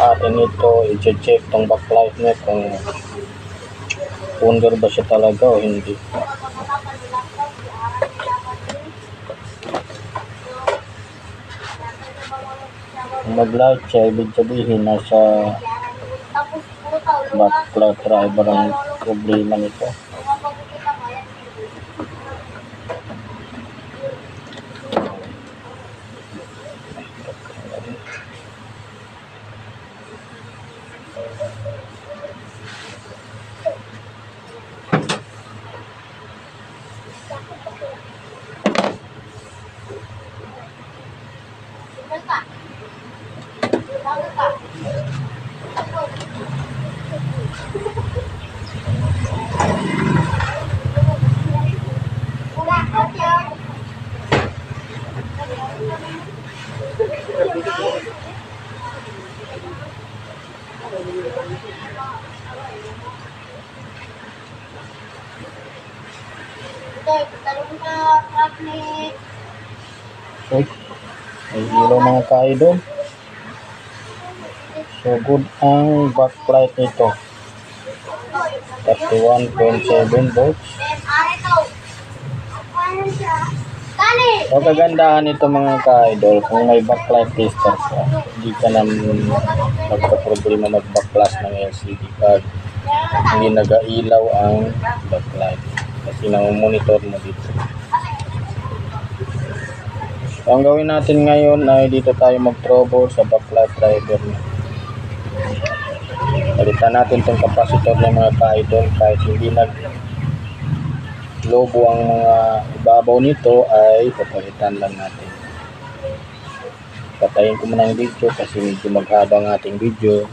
Atin ito i-check tong backlight niya kung under ba siya talaga o hindi. Kung mag-light siya, ibig sabihin nasa backlight driver ang problema nito. Okay. Ay ilaw mga ka-idol. So good ang backlight nito. 31.7 volts. So kagandahan nito mga ka-idol, kung may backlight tester ka, hindi ka na magka-problema mag-backflash ng LCD card. Hindi nag-ailaw ang backlight kasi na-monitor mo dito. So, ang gawin natin ngayon ay dito tayo mag-trouble sa backlight driver niya. Palitan natin itong capacitor ng mga ka-idol. Kahit hindi nag-lobo ang mga ibabaw nito ay papalitan lang natin. Patayin ko muna ang video kasi medyo maghaba ang ating video.